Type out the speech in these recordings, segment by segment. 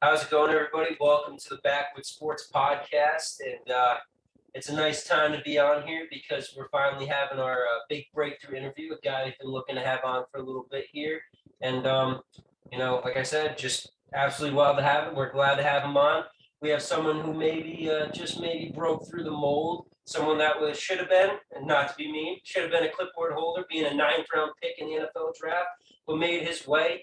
How's it going, everybody? Welcome to the Backwoods Sports Podcast. And it's a nice time to be on here because we're finally having our big breakthrough interview, a guy we've been looking to have on for a little bit here. And, like I said, just absolutely wild to have him. We're glad to have him on. We have someone who maybe broke through the mold, someone that should have been, and not to be mean, should have been a clipboard holder, being a ninth-round pick in the NFL draft, but made his way,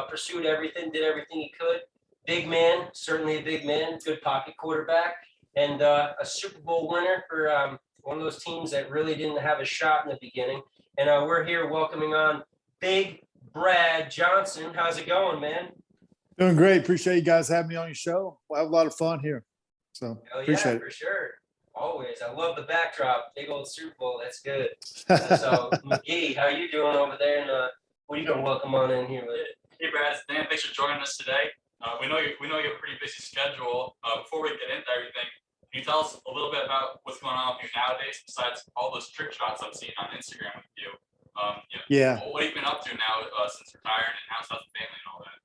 pursued everything, did everything he could. Big man, certainly a big man, good pocket quarterback, and a Super Bowl winner for one of those teams that really didn't have a shot in the beginning. And we're here welcoming on Big Brad Johnson. How's it going, man? Doing great. Appreciate you guys having me on your show. We'll have a lot of fun here. So appreciate it. For sure. Always. I love the backdrop. Big old Super Bowl. That's good. So, McGee, how you doing over there? And what are you going to welcome on in here with? Hey, Brad. It's Dan. Thanks for joining us today. We know you have a pretty busy schedule. Before we get into everything, can you tell us a little bit about what's going on with you nowadays, besides all those trick shots I'm seeing on Instagram with you? What have you been up to now since retiring, and how's the family and all that?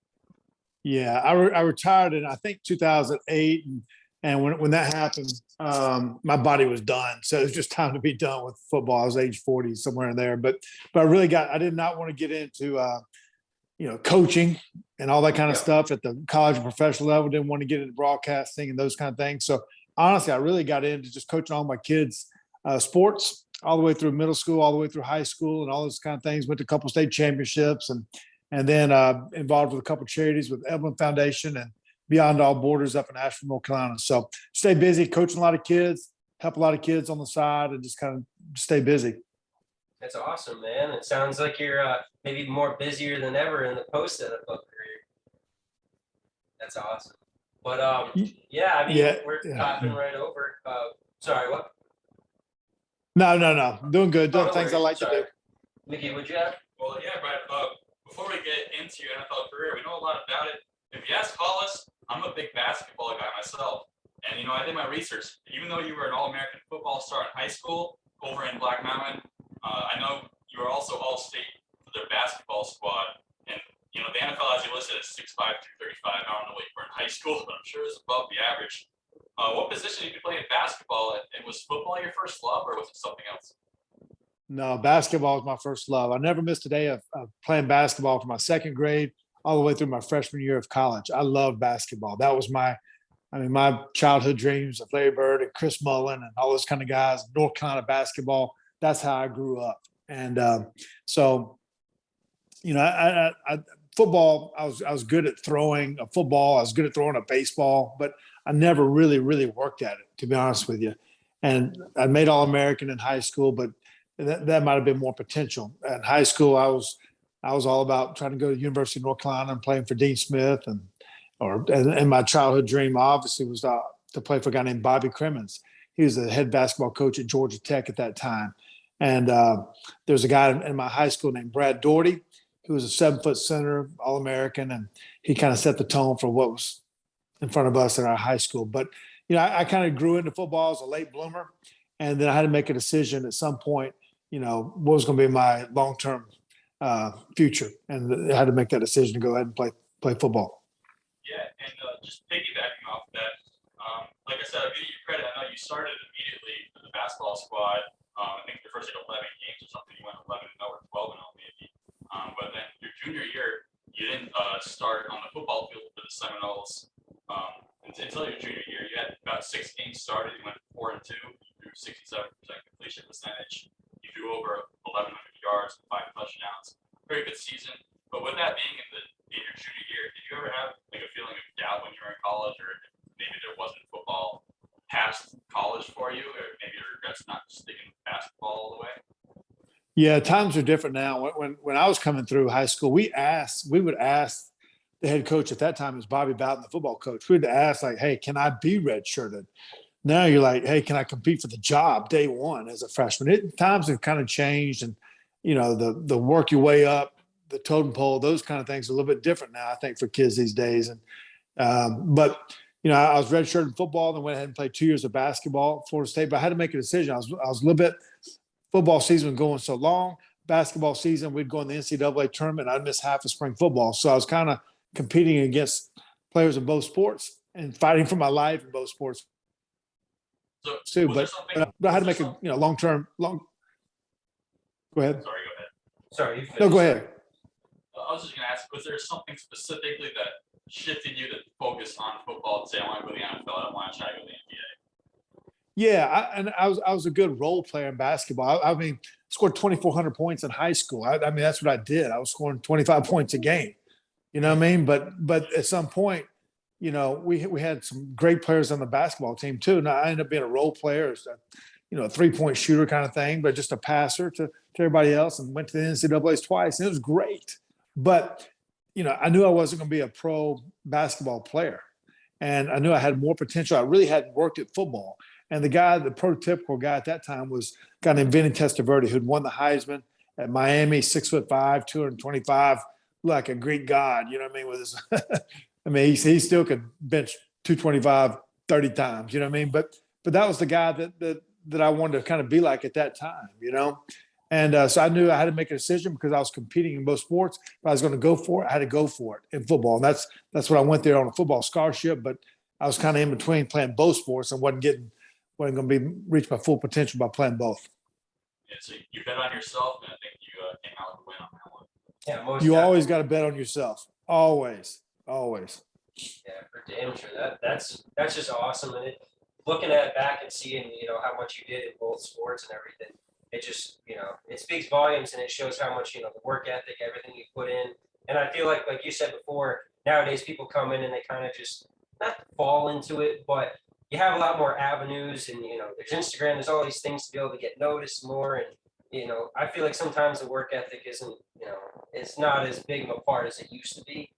Yeah, I retired in, I think, 2008. And when that happened, my body was done. So it was just time to be done with football. I was age 40, somewhere in there. But I did not want to get into, coaching and all that kind of stuff at the college and professional level. Didn't want to get into broadcasting and those kind of things. So honestly, I really got into just coaching all my kids' sports all the way through middle school, all the way through high school, and all those kind of things. Went to a couple state championships and then involved with a couple charities with Evelyn Foundation and Beyond All Borders up in Asheville, North Carolina. So stay busy, coaching a lot of kids, help a lot of kids on the side, and just kind of stay busy. That's awesome, man. It sounds like you're maybe more busier than ever in the post-NFL career. That's awesome. But we're hopping right over. Sorry, what? No. Doing good. Doing things I like to do. Mickey, what'd you have? Well, yeah, Brad. Before we get into your NFL career, we know a lot about it. If you ask Hollis, I'm a big basketball guy myself. And, I did my research. Even though you were an All-American football star in high school over in Black Mountain, I know you were also All-State for their basketball squad. And, the NFL has you listed as 6'5", 235. I don't know what you were in high school, but I'm sure it's above the average. What position did you play in basketball? And was football your first love, or was it something else? No, basketball was my first love. I never missed a day of playing basketball from my second grade all the way through my freshman year of college. I loved basketball. That was my childhood dreams of Larry Bird and Chris Mullin and all those kind of guys, North Carolina basketball. That's how I grew up. And football, I was good at throwing a football. I was good at throwing a baseball, but I never really, really worked at it, to be honest with you. And I made All-American in high school, but that might have been more potential. In high school, I was all about trying to go to the University of North Carolina and playing for Dean Smith, and my childhood dream obviously was to play for a guy named Bobby Crimmins. He was the head basketball coach at Georgia Tech at that time. And there was a guy in my high school named Brad Doherty, who was a 7-foot center, All-American, and he kind of set the tone for what was in front of us in our high school. But I kind of grew into football as a late bloomer, and then I had to make a decision at some point. What was going to be my long-term future, and I had to make that decision to go ahead and play football. Yeah, and just piggybacking off that, like I said, I'll give you credit. I know you started immediately for the basketball squad. I think your first 11 games or something, you went 11-0 or 12-0 maybe. But then your junior year, you didn't start on the football field for the Seminoles until your junior year. You had about 6 games started. You went 4-2. You threw 67% completion percentage. You threw over 1,100 yards and 5 touchdowns. Very good season. But with that being in your junior year, did you ever have like a feeling of doubt when you were in college, or maybe there wasn't football past college for you, or maybe you regrets not sticking with basketball all the way? Yeah, times are different now. When I was coming through high school, we would ask the head coach at that time, was Bobby Bowden, the football coach. We'd ask, like, hey, can I be redshirted? Now you're like, hey, can I compete for the job day one as a freshman? Times have kind of changed, and the work your way up the totem pole, those kind of things are a little bit different now, I think, for kids these days. And but I was redshirted in football, then went ahead and played 2 years of basketball at Florida State. But I had to make a decision. I was a little bit. Football season was going so long. Basketball season, we'd go in the NCAA tournament. I'd miss half of spring football, so I was kind of competing against players in both sports and fighting for my life in both sports So too. was there something? But I had to was make there a long-term. Go ahead. Sorry, go ahead. Sorry, you No, go finished. ahead. I was just gonna ask, was there something specifically that shifted you to focus on football and say, I want to go to the NFL, I don't want to try to go to the NBA? Yeah, I was a good role player in basketball. I mean, scored 2,400 points in high school. I mean, that's what I did. I was scoring 25 points a game. You know what I mean? But at some point, you know, we had some great players on the basketball team too. Now I ended up being a role player, a 3-point shooter kind of thing, but just a passer to everybody else, and went to the NCAA's twice, and it was great. But I knew I wasn't going to be a pro basketball player, and I knew I had more potential. I really hadn't worked at football. And the prototypical guy at that time was a guy named Vinny Testaverde, who'd won the Heisman at Miami, 6'5", 225, like a Greek god. You know what I mean? With his, I mean, he still could bench 225 30 times. You know what I mean? But that was the guy that I wanted to kind of be like at that time. And so I knew I had to make a decision because I was competing in both sports. If I was going to go for it, I had to go for it in football. And that's what I went there on a football scholarship. But I was kind of in between playing both sports and wasn't going to reach my full potential by playing both. Yeah, so you bet on yourself, and I think you came out with a win on that one. Yeah, most You definitely. always got to bet on yourself. Always. Yeah, for damn sure. That's just awesome. And looking at it back and seeing, how much you did in both sports and everything, it just, it speaks volumes, and it shows how much, the work ethic, everything you put in. And I feel like you said before, nowadays people come in and they kind of just not fall into it, but you have a lot more avenues, and, there's Instagram, there's all these things to be able to get noticed more. And, I feel like sometimes the work ethic isn't, it's not as big of a part as it used to be.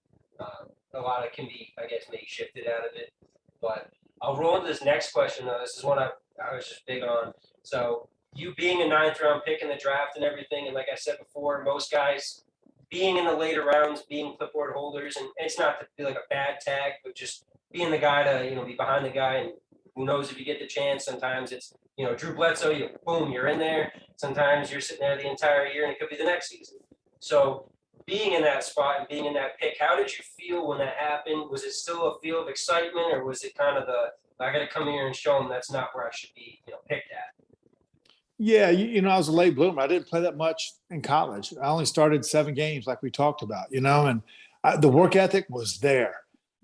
A lot of it can be, I guess, maybe shifted out of it. But I'll roll into this next question, though. This is one I was just big on. So you being a 9th round pick in the draft and everything, and like I said before, most guys being in the later rounds, being clipboard holders, and it's not to be like a bad tag, but just being the guy to, be behind the guy, and who knows if you get the chance. Sometimes it's, Drew Bledsoe, you're in there. Sometimes you're sitting there the entire year, and it could be the next season. So being in that spot and being in that pick, how did you feel when that happened? Was it still a feel of excitement, or was it kind of I got to come here and show them that's not where I should be, picked at? Yeah, I was a late bloomer. I didn't play that much in college. I only started 7 games, like we talked about, and the work ethic was there.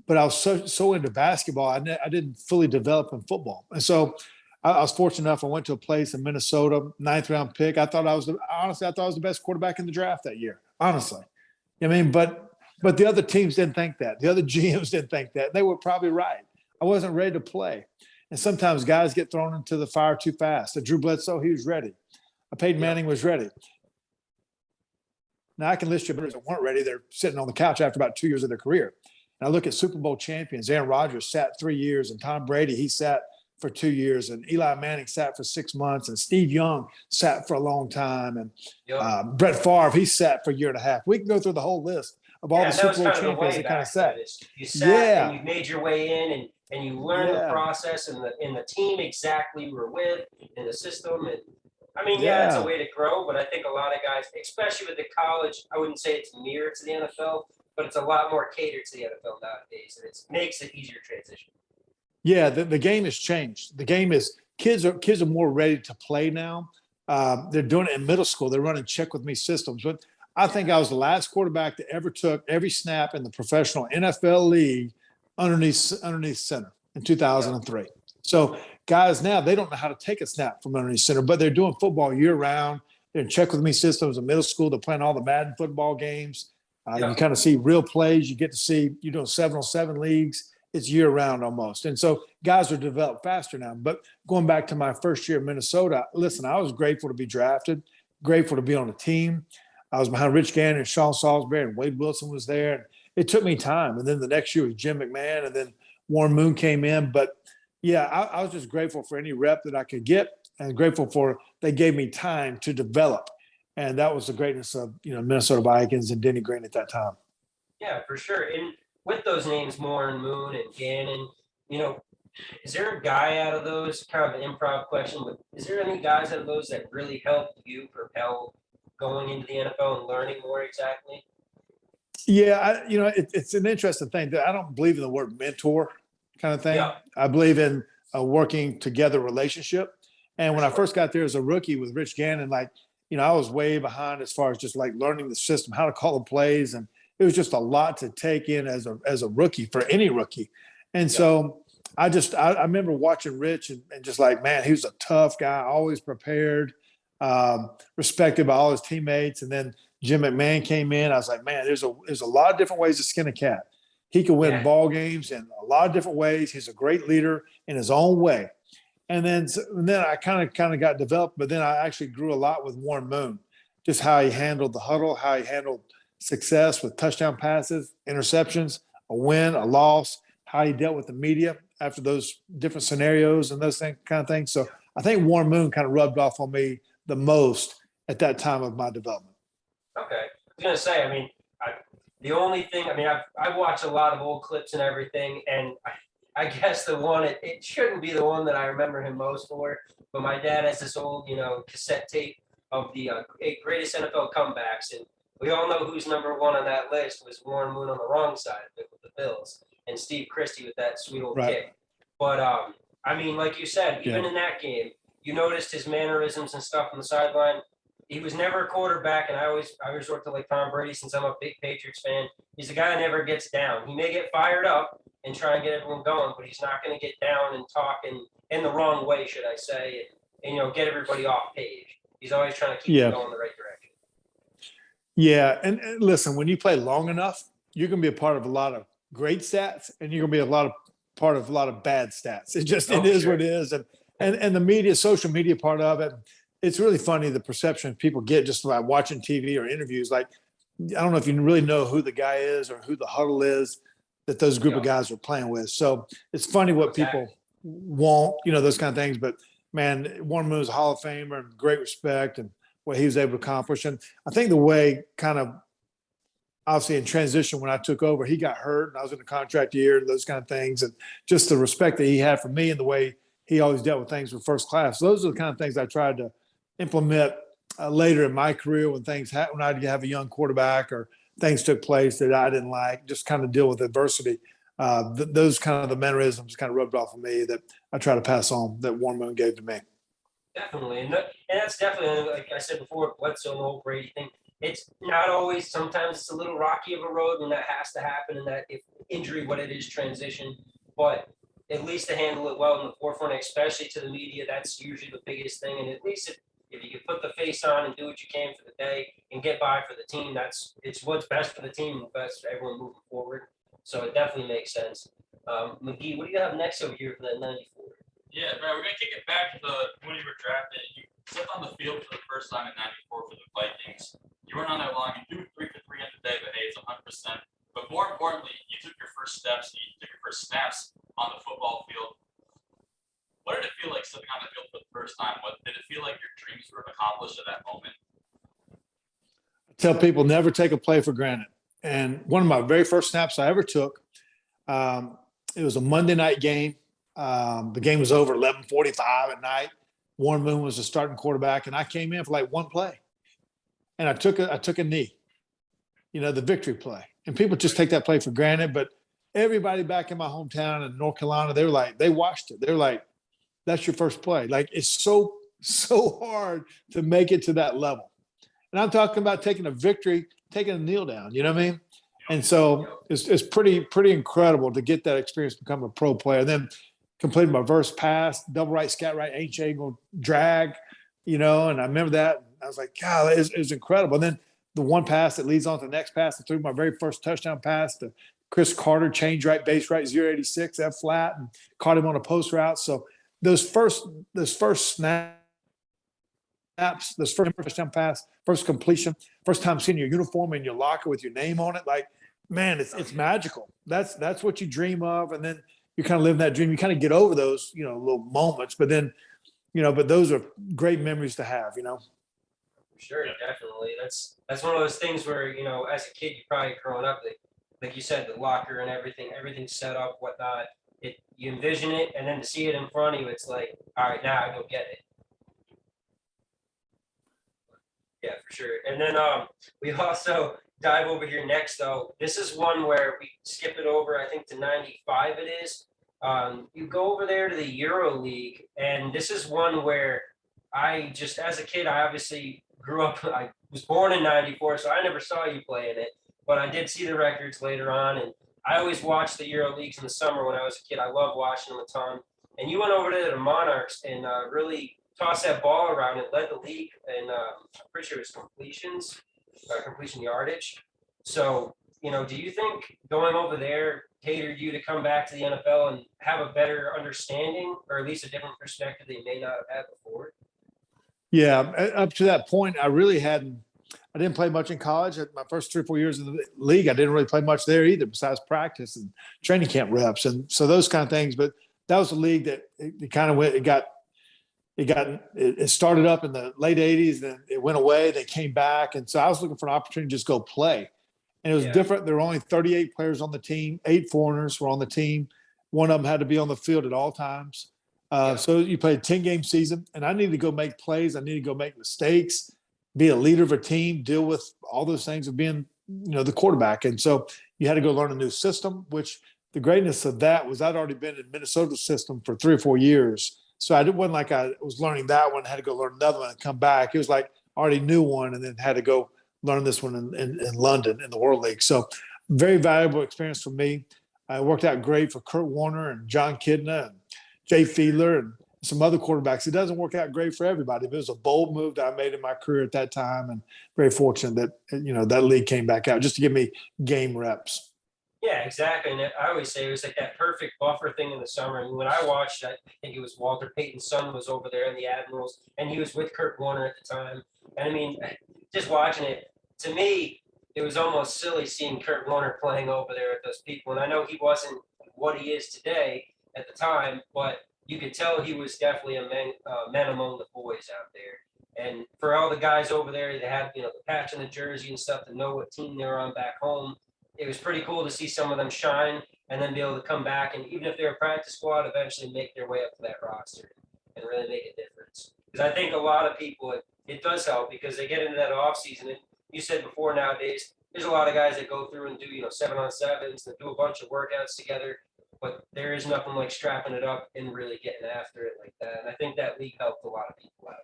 But I was so into basketball, I didn't fully develop in football. And so I was fortunate enough. I went to a place in Minnesota, 9th round pick. I thought I was the best quarterback in the draft that year. Honestly, but the other teams didn't think that. The other GMs didn't think that. They were probably right. I wasn't ready to play. And sometimes guys get thrown into the fire too fast. Drew Bledsoe, he was ready. Peyton Manning was ready. Now I can list you players that weren't ready. They're sitting on the couch after about 2 years of their career. And I look at Super Bowl champions. Aaron Rodgers sat 3 years, and Tom Brady, he sat for 2 years, and Eli Manning sat for 6 months, and Steve Young sat for a long time, and Brett Favre, he sat for a year and a half. We can go through the whole list of all the Super Bowl champions that kind of sat. You sat and you made your way in, and you learned the process and the team exactly you were with in the system. And I mean, it's a way to grow, but I think a lot of guys, especially with the college, I wouldn't say it's near to the NFL, but it's a lot more catered to the NFL nowadays, and it makes it easier transition. Yeah, the game has changed. The game is kids are more ready to play now. They're doing it in middle school. They're running check with me systems. But I think I was the last quarterback that ever took every snap in the professional NFL league underneath center in 2003. So guys now, they don't know how to take a snap from underneath center, but they're doing football year round. They're in check with me systems in middle school. They're playing all the Madden football games. You kind of see real plays. You get to see you're doing 7-on-7 leagues. It's year round almost. And so guys are developed faster now. But going back to my first year in Minnesota, listen, I was grateful to be drafted, grateful to be on the team. I was behind Rich Gannon and Sean Salisbury, and Wade Wilson was there. And it took me time. And then the next year was Jim McMahon, and then Warren Moon came in. But yeah, I was just grateful for any rep that I could get, and grateful for they gave me time to develop. And that was the greatness of, Minnesota Vikings and Denny Green at that time. Yeah, for sure. And with those names, Moore and Moon and Gannon, is there a guy out of those, kind of an improv question, but is there any guys out of those that really helped you propel going into the NFL and learning more exactly? Yeah, it's an interesting thing that I don't believe in the word mentor kind of thing. Yeah. I believe in a working together relationship. And when I first got there as a rookie with Rich Gannon, I was way behind as far as just like learning the system, how to call the plays, and it was just a lot to take in as a rookie for any rookie. And so I remember watching Rich and just like, man, he was a tough guy, always prepared, respected by all his teammates. And then Jim McMahon came in. I was like, man, there's a lot of different ways to skin a cat. He can win ball games in a lot of different ways. He's a great leader in his own way. And then I kind of got developed, but then I actually grew a lot with Warren Moon, just how he handled the huddle, how he handled success with touchdown passes, interceptions, a win, a loss, how he dealt with the media after those different scenarios and those kind of things. So I think Warren Moon kind of rubbed off on me the most at that time of my development. Okay. I was going to say, the only thing, I've watched a lot of old clips and everything, and I guess the one, it shouldn't be the one that I remember him most for, but my dad has this old, cassette tape of the greatest NFL comebacks, and we all know who's number one on that list was Warren Moon on the wrong side of it with the Bills, and Steve Christie with that sweet old kick. But, like you said, even in that game, you noticed his mannerisms and stuff on the sideline. He was never a quarterback, and I resort to like Tom Brady since I'm a big Patriots fan. He's a guy that never gets down. He may get fired up and try and get everyone going, but he's not going to get down and talk in the wrong way, should I say, and get everybody off page. He's always trying to keep you going in the right direction. Yeah, and listen, when you play long enough, you're going to be a part of a lot of great stats, and you're going to be part of a lot of bad stats. It is what it is, and the media, social media part of it. It's really funny the perception people get just by watching TV or interviews. Like, I don't know if you really know who the guy is or who the huddle is that those group of guys are playing with. So it's funny what people want, those kind of things. But man, Warren Moon is a Hall of Famer and great respect and what he was able to accomplish. And I think the way kind of obviously in transition when I took over, he got hurt and I was in a contract year and those kind of things. And just the respect that he had for me and the way he always dealt with things with first class. Those are the kind of things I tried to implement later in my career when things happened, when I'd have a young quarterback or things took place that I didn't like, just kind of deal with adversity. Those kind of the mannerisms kind of rubbed off of me that I try to pass on that Warren Moon gave to me. Definitely. And that's definitely, like I said before, Bledsoe and the whole Brady thing. It's not always, sometimes it's a little rocky of a road when that has to happen and that if injury, what it is, transition. But at least to handle it well in the forefront, especially to the media, that's usually the biggest thing. And at least if you can put the face on and do what you can for the day and get by for the team, it's what's best for the team and best for everyone moving forward. So it definitely makes sense. McGee, what do you have next over here for that 94? Yeah, right. We're going to kick it back to when you were drafted. You stepped on the field for the first time in 94 for the Vikings. You weren't on that long. You threw 3 for 3 on the day, but hey, it's 100%. But more importantly, you took your first steps. You took your first snaps on the football field. What did it feel like stepping on the field for the first time? What did it feel like your dreams were accomplished at that moment? I tell people never take a play for granted. And one of my very first snaps I ever took, it was a Monday night game. The game was over 11:45 at night. Warren Moon was the starting quarterback, and I came in for like one play, and I took a knee, the victory play. And people just take that play for granted, but everybody back in my hometown in North Carolina, they watched it. They're like, that's your first play. Like, it's so hard to make it to that level. And I'm talking about taking a victory, taking a kneel down, you know what I mean? And so it's pretty incredible to get that experience, become a pro player. And then completed my first pass, double right, scat right, H angle, drag, and I remember that. I was like, God, it was incredible. And then the one pass that leads on to the next pass, I threw my very first touchdown pass to Chris Carter, change right, base right, 086, F flat, and caught him on a post route. So those first snaps, this first touchdown pass, first completion, first time seeing your uniform in your locker with your name on it, like, man, it's magical. That's what you dream of, and then you kind of live that dream. You kind of get over those, little moments, but then, but those are great memories to have, Sure, definitely. That's one of those things where, as a kid, you probably growing up, like you said, the locker and everything's set up, whatnot. You envision it, and then to see it in front of you, it's like, all right, now I go get it. Yeah, for sure. And then we also dive over here next, though. This is one where we skip it over, I think, to 95 it is. You go over there to the Euro League, and this is one where I just, as a kid, I obviously grew up, I was born in 94, so I never saw you play in it, but I did see the records later on, and I always watched the Euro Leagues in the summer when I was a kid. I loved watching them a ton. And you went over to the Monarchs and really tossed that ball around and led the league, and I'm pretty sure it was completion yardage. So, do you think going over there catered you to come back to the NFL and have a better understanding, or at least a different perspective that you may not have had before? Yeah, up to that point, I really hadn't. I didn't play much in college. At my first 3 or 4 years in the league, I didn't really play much there either, besides practice and training camp reps, and so those kind of things. But that was a league that it kind of went. It started up in the late '80s, then it went away. They came back, and so I was looking for an opportunity to just go play. And it was different. There were only 38 players on the team. 8 foreigners were on the team. One of them had to be on the field at all times. So you played a 10-game season, and I needed to go make plays. I needed to go make mistakes, be a leader of a team, deal with all those things of being, the quarterback. And so you had to go learn a new system, which the greatness of that was I'd already been in Minnesota's system for 3 or 4 years. So it wasn't like I was learning that one, had to go learn another one and come back. It was like I already knew one and then had to go learn this one in London in the World League. So very valuable experience for me. It worked out great for Kurt Warner and John Kidna and Jay Fiedler and some other quarterbacks. It doesn't work out great for everybody, but it was a bold move that I made in my career at that time, and very fortunate that, that league came back out just to give me game reps. Yeah, exactly. And I always say it was like that perfect buffer thing in the summer. And when I watched, I think it was Walter Payton's son was over there in the Admirals, and he was with Kurt Warner at the time. And I mean, just watching it, to me, it was almost silly seeing Kurt Warner playing over there with those people. And I know he wasn't what he is today at the time, but you could tell he was definitely a man among the boys out there. And for all the guys over there that had, the patch on the jersey and stuff to know what team they were on back home, it was pretty cool to see some of them shine and then be able to come back. And even if they're a practice squad, eventually make their way up to that roster and really make a difference. Because I think a lot of people, it does help because they get into that off season. And you said before, nowadays, there's a lot of guys that go through and do, 7-on-7s, that do a bunch of workouts together. But there is nothing like strapping it up and really getting after it like that. And I think that league helped a lot of people out.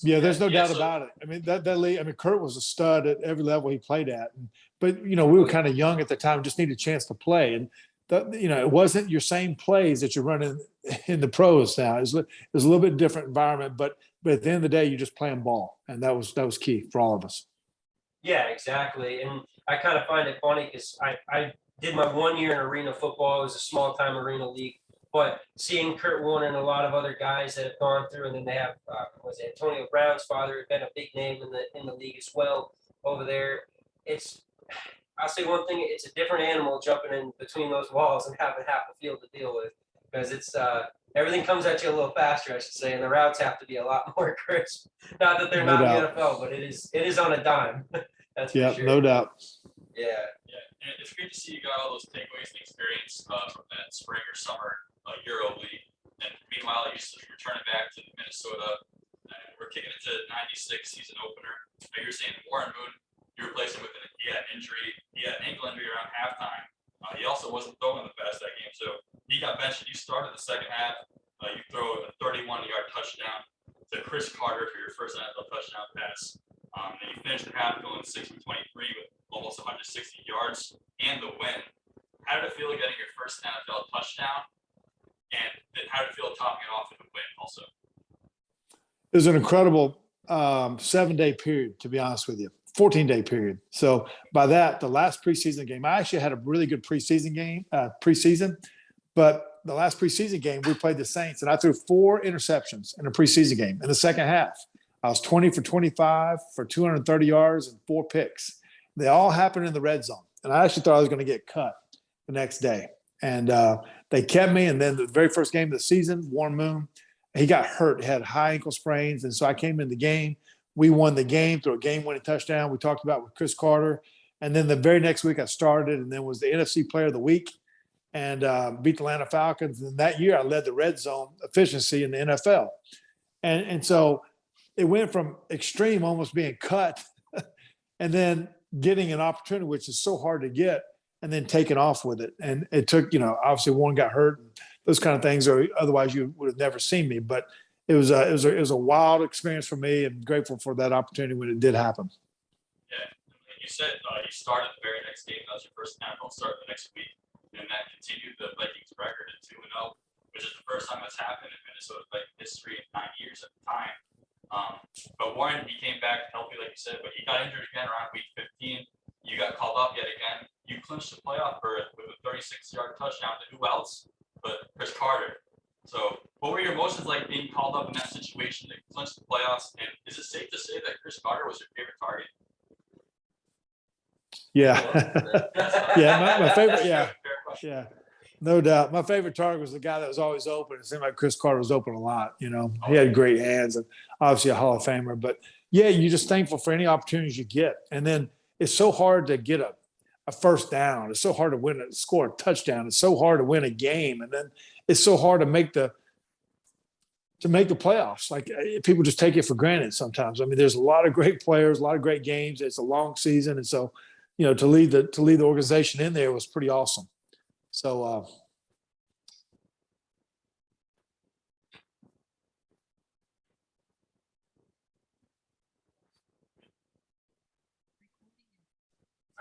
Yeah, there's no doubt about it. I mean, that league, Kurt was a stud at every level he played at. But, we were kind of young at the time, just needed a chance to play. And, it wasn't your same plays that you're running in the pros now. It was a little bit different environment, but at the end of the day, you're just playing ball. And that was key for all of us. Yeah, exactly. And I kind of find it funny because I did my 1 year in arena football. It was a small time arena league. But seeing Kurt Warner and a lot of other guys that have gone through, and then they have Antonio Brown's father, had been a big name in the league as well over there. I'll say one thing: it's a different animal jumping in between those walls and having half the field to deal with, because it's everything comes at you a little faster, I should say, and the routes have to be a lot more crisp. Not that they're not in the NFL, but it is on a dime. That's for sure. No doubt. Yeah. And it's great to see you got all those takeaways and experience from that spring or summer Euro League. And meanwhile, you're returning back to Minnesota. And we're kicking it to 96 season opener. You're saying Warren Moon, you replaced him he had an injury. He had an ankle injury around halftime. He also wasn't throwing the best that game. So he got benched and you started the second half. You throw a 31-yard touchdown to Chris Carter for your first NFL touchdown pass. And you finished the half going 6 for 23 with almost 160 yards and the win. How did it feel getting your first NFL touchdown? And then how did it feel topping it off with a win also? It was an incredible 7-day period, to be honest with you. 14-day period. So by that, the last preseason game, I actually had a really good preseason game, but the last preseason game, we played the Saints, and I threw 4 interceptions in a preseason game in the second half. I was 20 for 25 for 230 yards and 4 picks. They all happened in the red zone, and I actually thought I was going to get cut the next day. And they kept me, and then the very first game of the season, Warren Moon, he got hurt. He had high ankle sprains, and so I came in the game. We won the game through a game-winning touchdown we talked about with Chris Carter. And then the very next week I started and then was the NFC Player of the Week and beat the Atlanta Falcons. And that year I led the red zone efficiency in the NFL. And so it went from extreme, almost being cut, and then getting an opportunity, which is so hard to get, and then taking off with it. And it took, obviously one got hurt, and those kind of things, or otherwise you would have never seen me. But it was a wild experience for me, and grateful for that opportunity when it did happen. Yeah, and you said you started the very next game. That was your first NFL start the next week, and that continued the Vikings record at 2-0, which is the first time that's happened in Minnesota Viking history in 9 years at the time. But Warren, he came back healthy, like you said, but he got injured again around week 15. You got called up yet again. You clinched the playoff berth with a 36-yard touchdown to who else but Chris Carter. So what were your emotions like being called up in that situation to clinch the playoffs? And is it safe to say that Chris Carter was your favorite target? Yeah. Yeah, my favorite, yeah. No doubt. My favorite target was the guy that was always open. It seemed like Chris Carter was open a lot. He had great hands and obviously a Hall of Famer. But yeah, you're just thankful for any opportunities you get. And then it's so hard to get a first down. It's so hard to score a touchdown. It's so hard to win a game. And then it's so hard to make the playoffs. Like people just take it for granted sometimes. I mean, there's a lot of great players, a lot of great games. It's a long season. And so, to lead the organization in there was pretty awesome. So, all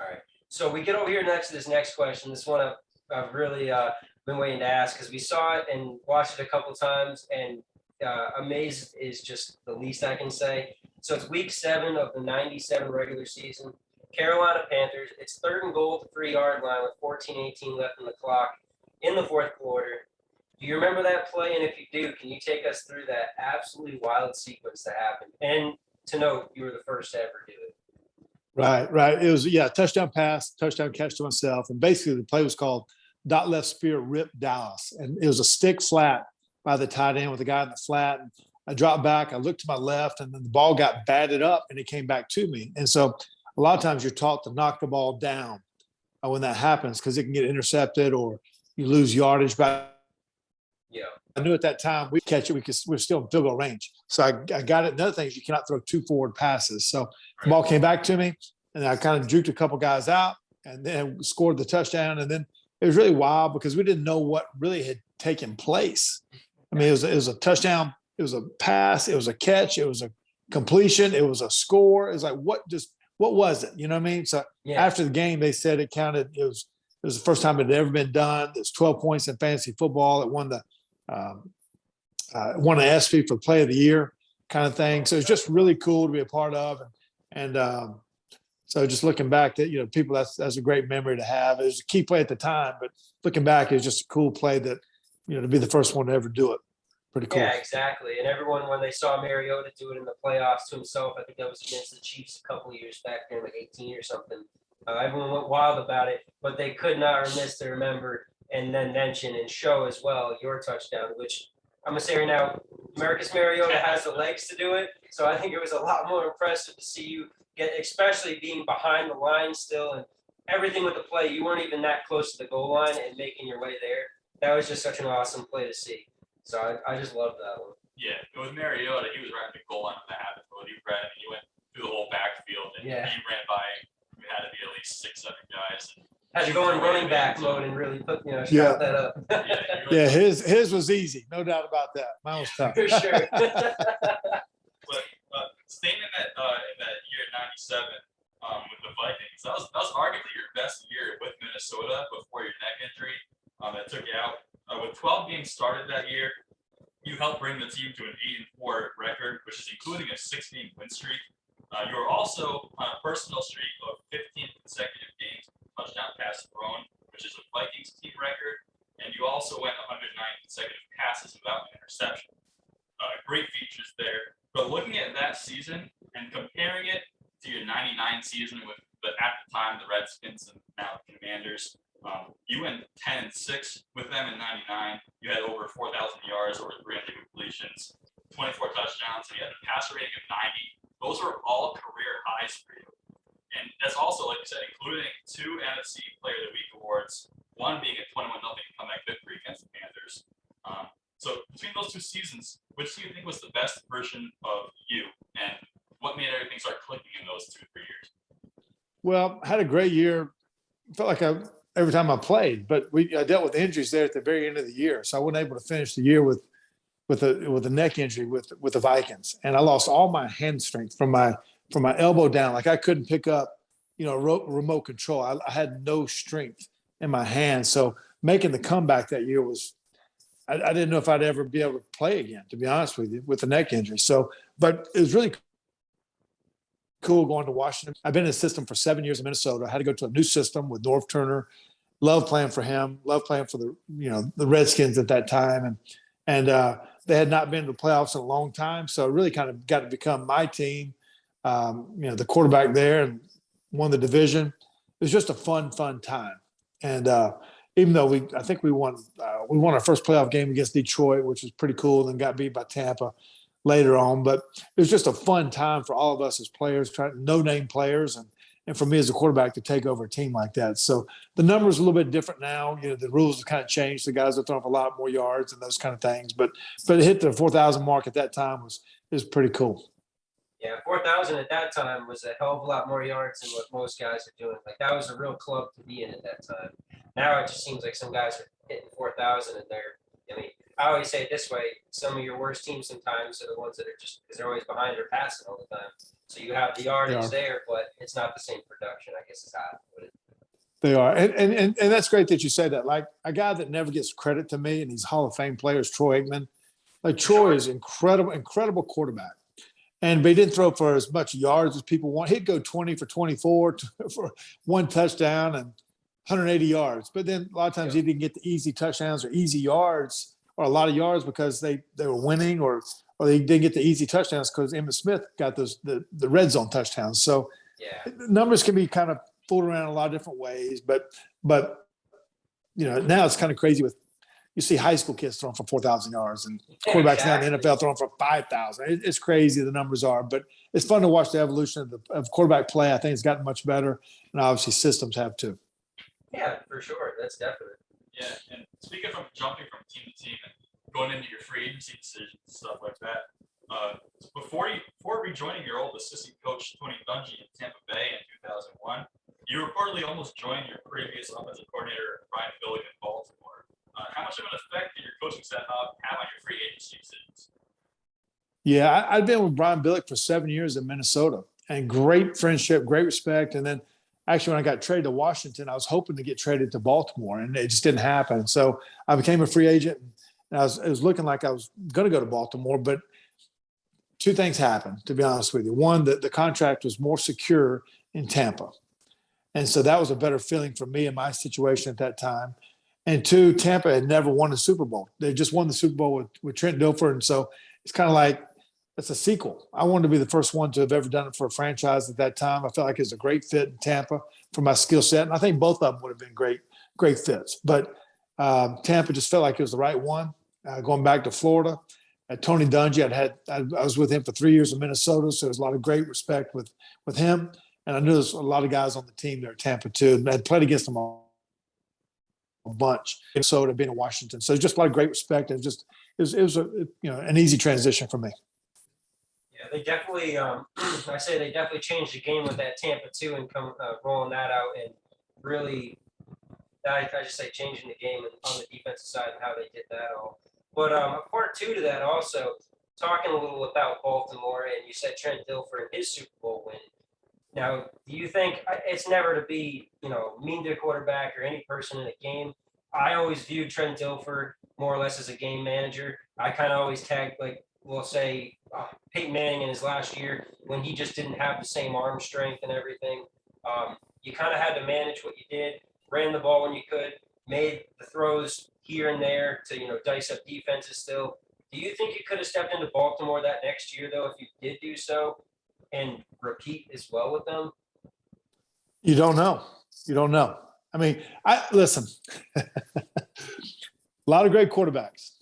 right. So we get over here next to this next question. This one I've really been waiting to ask because we saw it and watched it a couple times, and amazed is just the least I can say. So it's week 7 of the 97 regular season. Carolina Panthers, it's 3rd and goal at the 3-yard line with 14:18 left in the clock in the 4th quarter. Do you remember that play? And if you do, can you take us through that absolutely wild sequence that happened? And to note, you were the first to ever do it. Right. It was, touchdown pass, touchdown catch to myself. And basically the play was called dot left spear rip Dallas. And it was a stick flat by the tight end with the guy in the flat. And I dropped back, I looked to my left, and then the ball got batted up and it came back to me. And so a lot of times you're taught to knock the ball down when that happens because it can get intercepted or you lose yardage back. Yeah. I knew at that time we catch it, we're still in field goal range. So I got it. Another thing is you cannot throw 2 forward passes. So the ball came back to me, and I kind of juked a couple guys out and then scored the touchdown. And then it was really wild because we didn't know what really had taken place. I mean, it was a touchdown, it was a pass, it was a catch, it was a completion, it was a score. It was like, what was it? You know what I mean? So after the game, they said it counted. It was the first time it had ever been done. There's 12 points in fantasy football. It won the ESPY for Play of the Year kind of thing. So it's just really cool to be a part of. And so just looking back, that people, that's a great memory to have. It was a key play at the time, but looking back, it was just a cool play that to be the first one to ever do it. Pretty cool. Yeah, exactly. And everyone, when they saw Mariota do it in the playoffs to himself, I think that was against the Chiefs a couple of years back there, like 18 or something. Everyone went wild about it, but they could not remiss to remember and then mention and show as well your touchdown, which I'm going to say right now, Marcus Mariota has the legs to do it. So I think it was a lot more impressive to see you get, especially being behind the line still and everything with the play. You weren't even that close to the goal line and making your way there. That was just such an awesome play to see. So I just love that one. Yeah, with Mariota, he was right at the goal line of the habit. He went through the whole backfield and he ran by. We had to be at least 6-7 guys. Had to go in running back mode and really put shot that up. Yeah, his was easy, no doubt about that. Mine was tough. For sure. But staying in that year '97 with the Vikings, that was arguably your best year with Minnesota before your neck injury that took you out. With 12 games started that year, you helped bring the team to an 8-4 record, which is including a 6-game win streak. You were also on a personal streak of 15 consecutive games, touchdown pass thrown, which is a Vikings team record, and you also went 109 consecutive passes without an interception. Great features there. But looking at that season and comparing it to your '99 season with at the time the Redskins and now the Commanders, you went 10-6 with them in '99. You had over 4,000 yards, over 300 completions, 24 touchdowns, and you had a passer rating of 90. Those were all career highs for you. And that's also, like you said, including 2 NFC Player of the Week awards, one being a 21-0 comeback victory against the Panthers. So between those 2 seasons, which do you think was the best version of you? Well, I had a great year. Felt like every time I played, but I dealt with injuries there at the very end of the year, so I wasn't able to finish the year with a neck injury with the Vikings, and I lost all my hand strength from my elbow down. Like I couldn't pick up, remote control. I had no strength in my hands. So making the comeback that year was, I didn't know if I'd ever be able to play again, to be honest with you, with the neck injury. So, but it was really cool going to Washington. I've been in the system for 7 years in Minnesota. I had to go to a new system with Norv Turner. Love playing for him. Love playing for the Redskins at that time, and they had not been to the playoffs in a long time, so it really kind of got to become my team. The quarterback there and won the division. It was just a fun time. And even though I think we won our first playoff game against Detroit, which was pretty cool, and got beat by Tampa later on. But it was just a fun time for all of us as players, no-name players, and for me as a quarterback to take over a team like that. So the numbers are a little bit different now. The rules have kind of changed. The guys are throwing for a lot more yards and those kind of things. But it hit the 4,000 mark at that time was pretty cool. Yeah, 4,000 at that time was a hell of a lot more yards than what most guys are doing. Like that was a real club to be in at that time. Now it just seems like some guys are hitting 4,000 and I always say it this way: some of your worst teams sometimes are the ones that are just because they're always behind or passing all the time. So you have the yardage there, but it's not the same production, I guess is how I put it. They are, and that's great that you say that. Like a guy that never gets credit to me, and he's Hall of Fame players, Troy Aikman. Like Troy is incredible quarterback. But he didn't throw for as much yards as people want. He'd go 20 for 24 for one touchdown and 180 yards. But then a lot of times he didn't get the easy touchdowns or easy yards or a lot of yards because they were winning or they didn't get the easy touchdowns because Emmitt Smith got the red zone touchdowns. So numbers can be kind of fooled around in a lot of different ways. But now it's kind of crazy with you see high school kids throwing for 4,000 yards and quarterbacks now in the NFL throwing for 5,000. It's crazy the numbers are, but it's fun to watch the evolution of quarterback play. I think it's gotten much better, and obviously systems have too. Yeah, for sure. That's definite. Yeah, and speaking from jumping from team to team and going into your free agency decisions and stuff like that, before rejoining your old assistant coach Tony Dungy in Tampa Bay in 2001, you reportedly almost joined your previous offensive coordinator Brian Billick in Baltimore. How much of an effect did your coaching staff have on your free agency decisions? Yeah, I've been with Brian Billick for 7 years in Minnesota, and great friendship, great respect. And then actually when I got traded to Washington, I was hoping to get traded to Baltimore, and it just didn't happen. So I became a free agent, and it was looking like I was going to go to Baltimore, but two things happened, to be honest with you. One, the contract was more secure in Tampa. And so that was a better feeling for me in my situation at that time. And two, Tampa had never won a Super Bowl. They just won the Super Bowl with Trent Dilfer. And so it's kind of like it's a sequel. I wanted to be the first one to have ever done it for a franchise at that time. I felt like it was a great fit in Tampa for my skill set. And I think both of them would have been great fits. But Tampa just felt like it was the right one. Going back to Florida, Tony Dungy, I was with him for 3 years in Minnesota. So there's a lot of great respect with him. And I knew there's a lot of guys on the team there at Tampa too. And I'd played against them a bunch in Minnesota, being in Washington. So just a lot of great respect. It was an easy transition for me. Yeah, they definitely, I say they definitely changed the game with that Tampa too, and rolling that out, and really, I just say changing the game on the defensive side and how they did that all. But a part two to that also, talking a little about Baltimore, and you said Trent Dilfer and his Super Bowl win. Now, do you think it's never to be, mean to a quarterback or any person in a game? I always viewed Trent Dilfer more or less as a game manager. I kind of always tagged, we'll say, Peyton Manning in his last year when he just didn't have the same arm strength and everything. You kind of had to manage what you did, ran the ball when you could, made the throws here and there to, dice up defenses still. Do you think you could have stepped into Baltimore that next year, though, if you did do so? And repeat as well with them? You don't know. I mean, listen, a lot of great quarterbacks.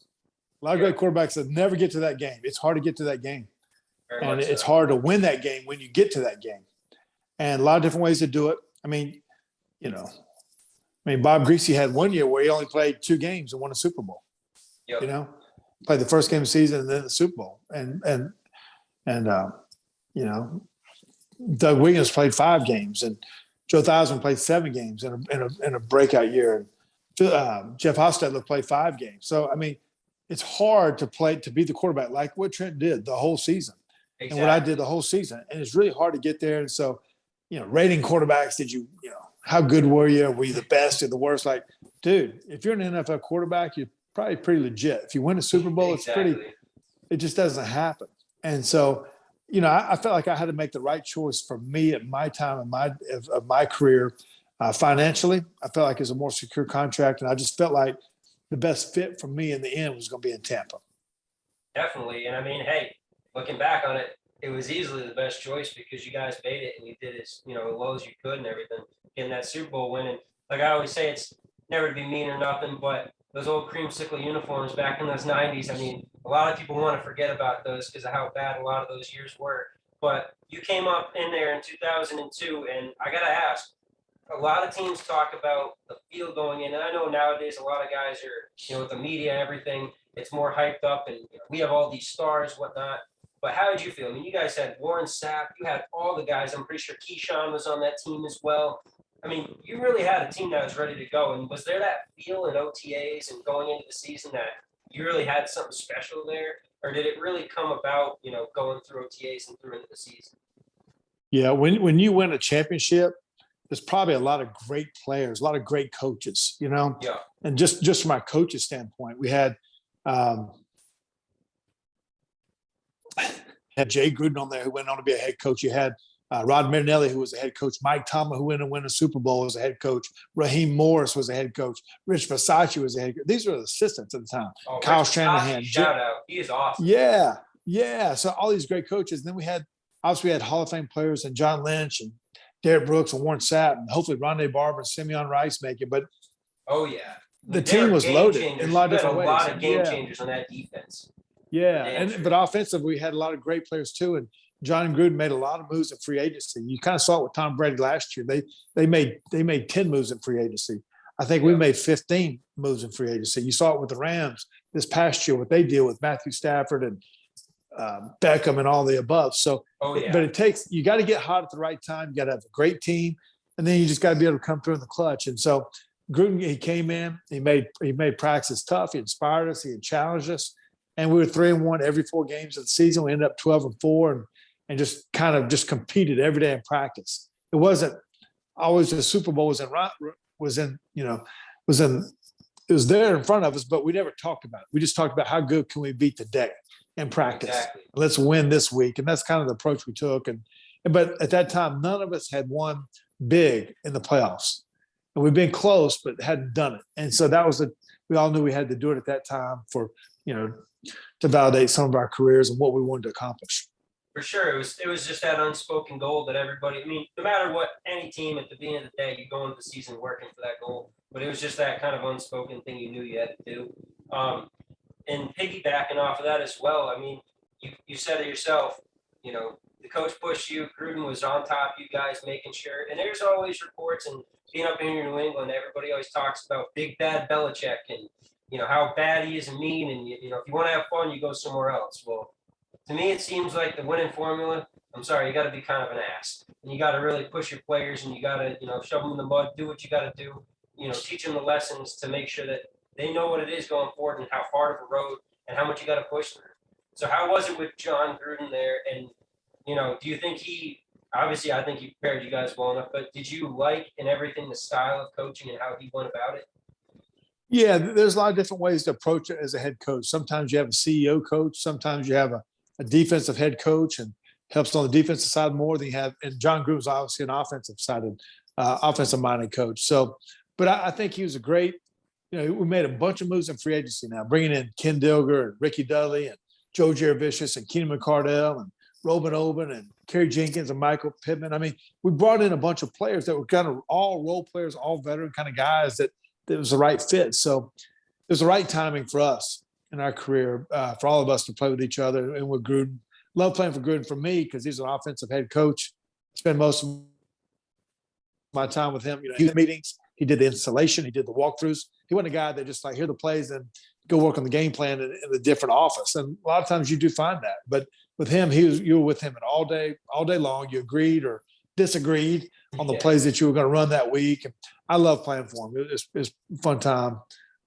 Great quarterbacks that never get to that game. It's hard to get to that game. And it's hard to win that game when you get to that game. And a lot of different ways to do it. I mean, Bob Greasy had 1 year where he only played 2 games and won a Super Bowl. Yep. Played the first game of the season and then the Super Bowl. And Doug Wiggins played 5 games, and Joe Theismann played 7 games in a breakout year. And Jeff Hostetler played 5 games. So, I mean, it's hard to be the quarterback like what Trent did the whole season and what I did the whole season. And it's really hard to get there. And so, rating quarterbacks, how good were you? Were you the best or the worst? Like, dude, if you're an NFL quarterback, you're probably pretty legit. If you win a Super Bowl, it just doesn't happen. And so, I felt like I had to make the right choice for me at my time of my career. Financially, I felt like it was a more secure contract, and I just felt like the best fit for me in the end was going to be in Tampa. Definitely. And I mean, hey, looking back on it, it was easily the best choice because you guys made it and you did as low as you could and everything, getting that Super Bowl win. And like I always say, it's never to be mean or nothing, but those old creamsicle uniforms back in those 90s, I mean, a lot of people want to forget about those because of how bad a lot of those years were. But you came up in there in 2002, and I got to ask, a lot of teams talk about the field going in. And I know nowadays a lot of guys are, with the media and everything, it's more hyped up and we have all these stars, whatnot. But how did you feel? I mean, you guys had Warren Sapp, you had all the guys. I'm pretty sure Keyshawn was on that team as well. I mean, you really had a team that was ready to go. And was there that feel in OTAs and going into the season that you really had something special there? Or did it really come about, going through OTAs and through into the season? Yeah, when you win a championship, there's probably a lot of great players, a lot of great coaches, Yeah. And just from our coaches' standpoint, we had Jay Gruden on there who went on to be a head coach. You had Rod Marinelli, who was a head coach. Mike Tomlin, who went and won a Super Bowl, was a head coach. Raheem Morris was a head coach. Rich Versace was a head coach. These were the assistants at the time. Kyle Shanahan. Shout out. He is awesome. Yeah. So all these great coaches. And then we had Hall of Fame players and John Lynch and Derek Brooks and Warren Sapp, and hopefully Rondé Barber and Simeon Rice make it. But the team was loaded in a lot of different ways. A lot of game changers on that defense. Yeah, but offensively, we had a lot of great players too. And John Gruden made a lot of moves in free agency. You kind of saw it with Tom Brady last year. They made 10 moves in free agency. I think we made 15 moves in free agency. You saw it with the Rams this past year, what they deal with Matthew Stafford and Beckham and all the above. So, but you got to get hot at the right time. You got to have a great team, and then you just got to be able to come through in the clutch. And so Gruden, he came in, he made practice tough. He inspired us. He challenged us, and we were 3-1 every 4 games of the season. We ended up 12-4, and just kind of just competed every day in practice. It wasn't always the Super Bowl it was there in front of us, but we never talked about it. We just talked about how good can we be today in practice. Exactly. Let's win this week. And that's kind of the approach we took. But at that time, none of us had won big in the playoffs. And we've been close, but hadn't done it. And so we all knew we had to do it at that time to validate some of our careers and what we wanted to accomplish. For sure. It was just that unspoken goal that everybody, I mean, no matter what, any team at the beginning of the day, you go into the season working for that goal. But it was just that kind of unspoken thing you knew you had to do. And piggybacking off of that as well, I mean, you said it yourself, the coach pushed you, Gruden was on top of you guys making sure. And there's always reports, and being up here in New England, everybody always talks about big bad Belichick and, how bad he is and mean. And, if you want to have fun, you go somewhere else. Well, to me, it seems like the winning formula, you got to be kind of an ass. And you got to really push your players, and you got to, shove them in the mud, do what you got to do, teach them the lessons to make sure that they know what it is going forward and how hard of a road and how much you got to push through. So how was it with John Gruden there? And, do you think obviously I think he prepared you guys well enough, but did you like in everything the style of coaching and how he went about it? Yeah, there's a lot of different ways to approach it as a head coach. Sometimes you have a CEO coach. Sometimes you have a defensive head coach and helps on the defensive side more than you have. And John Gruden's obviously an offensive-minded coach. So, but I think he was a great, we made a bunch of moves in free agency now, bringing in Ken Dilger and Ricky Dudley and Joe Jaravicius and Keenan McCardell and Robin Oben and Kerry Jenkins and Michael Pittman. I mean, we brought in a bunch of players that were kind of all role players, all veteran kind of guys that was the right fit. So it was the right timing for us in our career, for all of us to play with each other and with Gruden. Love playing for Gruden for me because he's an offensive head coach. Spend most of my time with him. He did meetings, he did the installation, he did the walkthroughs. He wasn't a guy that just hear the plays and go work on the game plan in a different office. And a lot of times you do find that. But with him, you were with him all day long. You agreed or disagreed on the Yeah. plays that you were going to run that week. And I love playing for him. It's a fun time.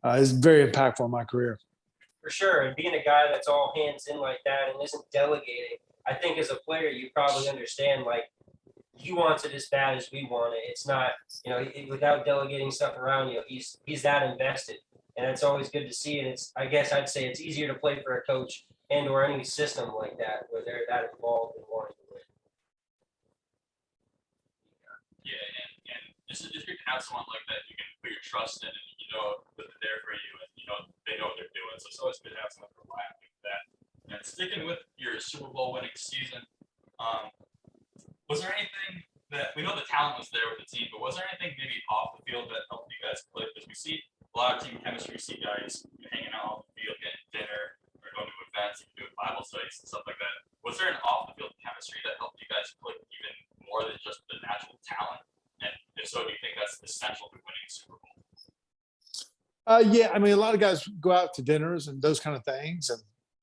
It's very impactful in my career. For sure. And being a guy that's all hands in like that and isn't delegating, I think as a player, you probably understand, like, he wants it as bad as we want it. It's not, without delegating stuff around, he's that invested. And it's always good to see. And I guess I'd say it's easier to play for a coach and or any system like that where they're that involved in wanting to win. Yeah, and it's good to have someone like that you can put your trust in, and that they're there for you, and they know what they're doing. So it's always good to have someone to rely on like that. And sticking with your Super Bowl winning season, was there anything that we know the talent was there with the team, but was there anything maybe off the field that helped you guys click? Because we see a lot of team chemistry, we see guys hanging out on the field, getting dinner, or going to events, and doing Bible studies and stuff like that. Was there an off the field chemistry that helped you guys click even more than just the natural talent? And if so, do you think that's essential to winning Super Bowl? Yeah, I mean, a lot of guys go out to dinners and those kind of things,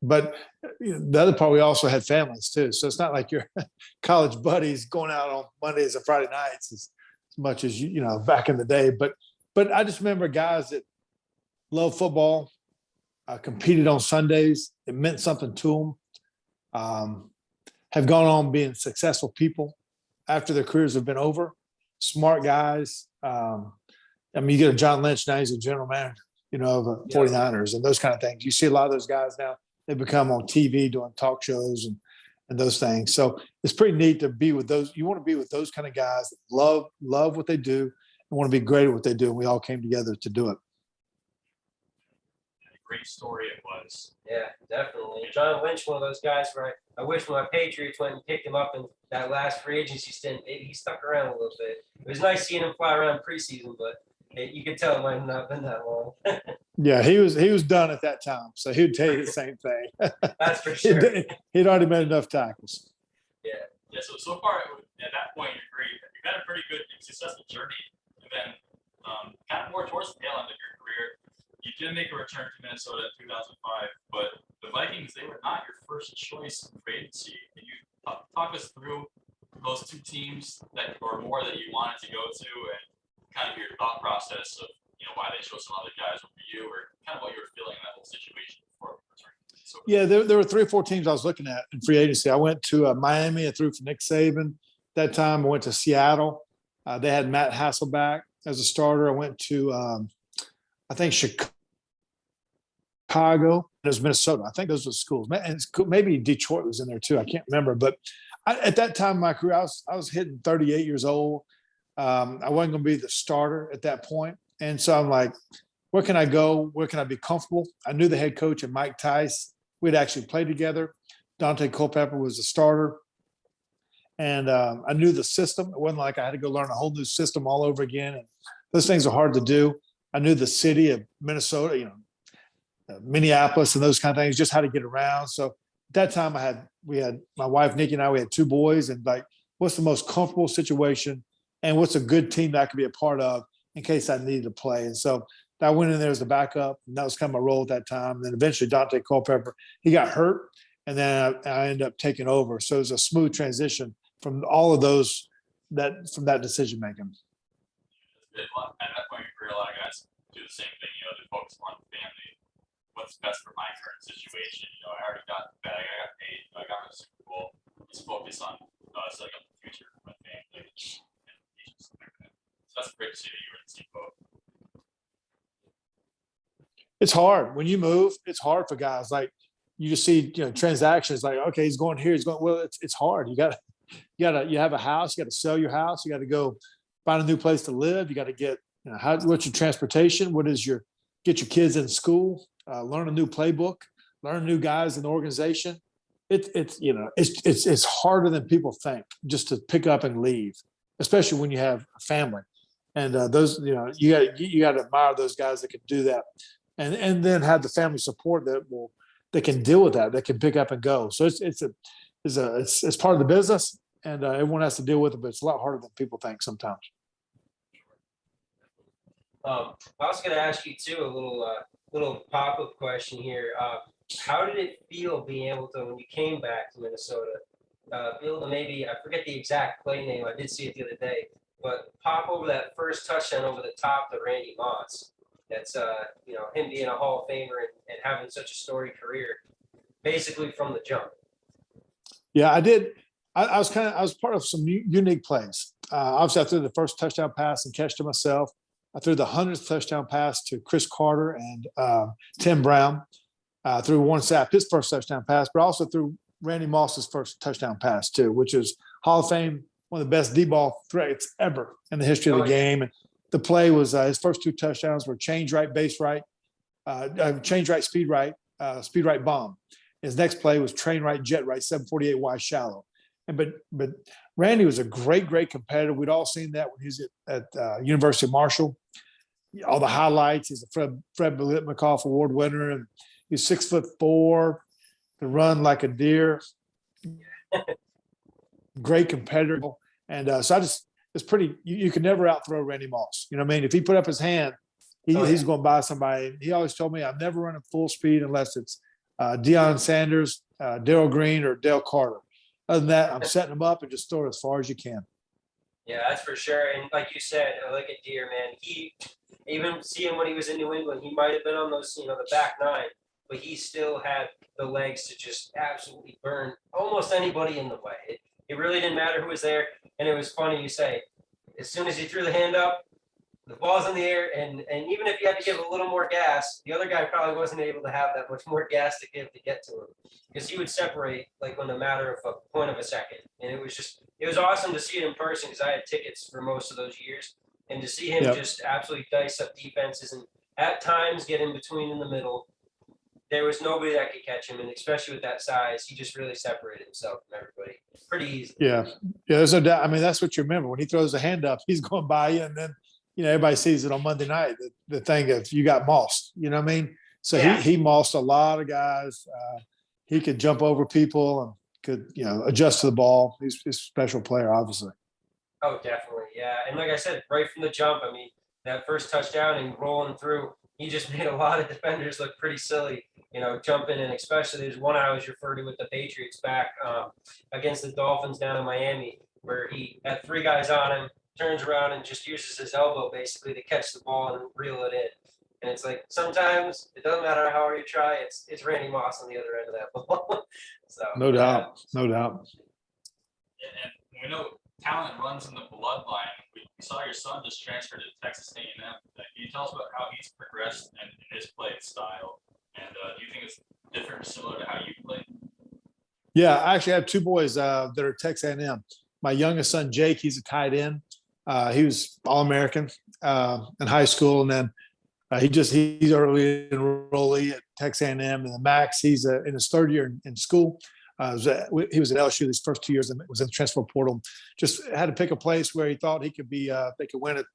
but the other part, we also had families too. So it's not like your college buddies going out on Mondays and Friday nights as much as back in the day. But I just remember guys that love football, competed on Sundays. It meant something to them. Have gone on being successful people after their careers have been over. Smart guys. I mean, you get a John Lynch now, he's a general manager, of the 49ers and those kind of things. You see a lot of those guys now, they become on TV doing talk shows and those things. So it's pretty neat to be with those. You want to be with those kind of guys that love what they do and want to be great at what they do. And we all came together to do it. Great story it was. Yeah, definitely. John Lynch, one of those guys where I wish my Patriots went and picked him up in that last free agency stint. He stuck around a little bit. It was nice seeing him fly around preseason, but you could tell it might have not been that long. Yeah, he was done at that time, so he would tell you the same thing. That's for sure. He'd already made enough tackles. Yeah. So far at that point in your career, you've had a pretty good and successful journey, and then kind of more towards the tail end of your career, you did make a return to Minnesota in 2005, but the Vikings, they were not your first choice in free agency. Can you talk us through those two teams that or more that you wanted to go to, and kind of your thought process of why they chose some other guys over you, or kind of what you were feeling in that whole situation before returning? Yeah, there were 3 or 4 teams I was looking at in free agency. I went to Miami. I threw for Nick Saban. That time I went to Seattle. They had Matt Hasselbeck as a starter. I went to I think Chicago. It was Minnesota. I think those were the schools. And maybe Detroit was in there too. I can't remember. But at that time in my career, I was hitting 38 years old. I wasn't going to be the starter at that point. And so I'm like, where can I go? Where can I be comfortable? I knew the head coach and Mike Tice. We'd actually played together. Dante Culpepper was the starter. And I knew the system. It wasn't like I had to go learn a whole new system all over again. And those things are hard to do. I knew the city of Minnesota, Minneapolis and those kind of things, just how to get around. So at that time we had my wife, Nikki, and I, we had 2 boys, and like, what's the most comfortable situation and what's a good team that I could be a part of in case I needed to play. And so I went in there as the backup, and that was kind of my role at that time. And then eventually Dante Culpepper, he got hurt, and then I ended up taking over. So it was a smooth transition from all of those from that decision making. At that point in your career, a lot of guys do the same thing, they focus on family. What's best for my current situation? I already got the bag, I got paid, I got my Super Bowl. Just focus on setting up the future for my family and stuff like that. So that's great to see that you were in the same boat. It's hard when you move. It's hard for guys. Like, you just see, transactions like, okay, he's going here, he's going. Well, it's hard. You have a house, you got to sell your house, you got to go find a new place to live, you got to get, what's your transportation, get your kids in school, learn a new playbook, learn new guys in the organization. It's harder than people think just to pick up and leave, especially when you have a family. And those, you got to admire those guys that can do that, and then have the family support that can deal with that can pick up and go. So it's part of the business, and everyone has to deal with it, but it's a lot harder than people think sometimes. I was going to ask you too a little pop-up question here. How did it feel being able to, when you came back to Minnesota, be able to maybe, I forget the exact play name, I did see it the other day, but pop over that first touchdown over the top to Randy Moss. That's, him being a Hall of Famer and having such a storied career, basically from the jump. Yeah, I did. I was part of some unique plays. Obviously, I threw the first touchdown pass and catch to myself. I threw the 100th touchdown pass to Chris Carter and Tim Brown. Threw one sack, his first touchdown pass, but also threw Randy Moss's first touchdown pass too, which is Hall of Fame, one of the best D-ball threats ever in the history of the game. And the play was his first two touchdowns were change right, base right, change right, speed right bomb. His next play was train right, jet right, 748 wide shallow. And but Randy was a great competitor. We'd all seen that when he was at University of Marshall. All the highlights. He's a Fred Biletnikoff Award winner, and he's 6'4", can run like a deer. Great competitor, and so it's pretty. You can never outthrow Randy Moss. You know what I mean? If he put up his hand, he's going by somebody. He always told me, "I'm never running full speed unless it's Deion Sanders, Darrell Green, or Dale Carter. Other than that, I'm setting them up and just throw it as far as you can." Yeah, that's for sure. And like you said, I look at Deer, man. He even seeing when he was in New England, he might have been on those, the back nine, but he still had the legs to just absolutely burn almost anybody in the way. It really didn't matter who was there. And it was funny, you say, as soon as he threw the hand up, the ball's in the air, and even if you had to give a little more gas, the other guy probably wasn't able to have that much more gas to give to get to him, because he would separate like in a matter of a point of a second. And it was awesome to see it in person, because I had tickets for most of those years, and to see him just absolutely dice up defenses and at times get in between in the middle. There was nobody that could catch him, and especially with that size, he just really separated himself from everybody pretty easily. Yeah, there's no doubt. I mean, that's what you remember when he throws a hand up. He's going by you, and then everybody sees it on Monday night. The thing of you got mossed. You know what I mean? So he mossed a lot of guys. He could jump over people and could adjust to the ball. He's a special player, obviously. Oh, definitely, yeah. And like I said, right from the jump, I mean, that first touchdown and rolling through, he just made a lot of defenders look pretty silly. Jumping, and especially there's one I always refer to with the Patriots back against the Dolphins down in Miami, where he had three guys on him, turns around and just uses his elbow basically to catch the ball and reel it in. And it's like, sometimes it doesn't matter how hard you try, it's Randy Moss on the other end of that ball. So no doubt. And we know talent runs in the bloodline. We saw your son just transfer to Texas A&M. Can you tell us about how he's progressed and his play style? And do you think it's different or similar to how you play? Yeah, I actually have two boys that are Texas A&M. My youngest son, Jake, he's a tight end. He was All-American in high school, and then he's early enrollee at Texas A&M. And then Max, he's in his third year in school. He was at LSU these first 2 years and was in the transfer portal. Just had to pick a place where he thought he could be. They could win it,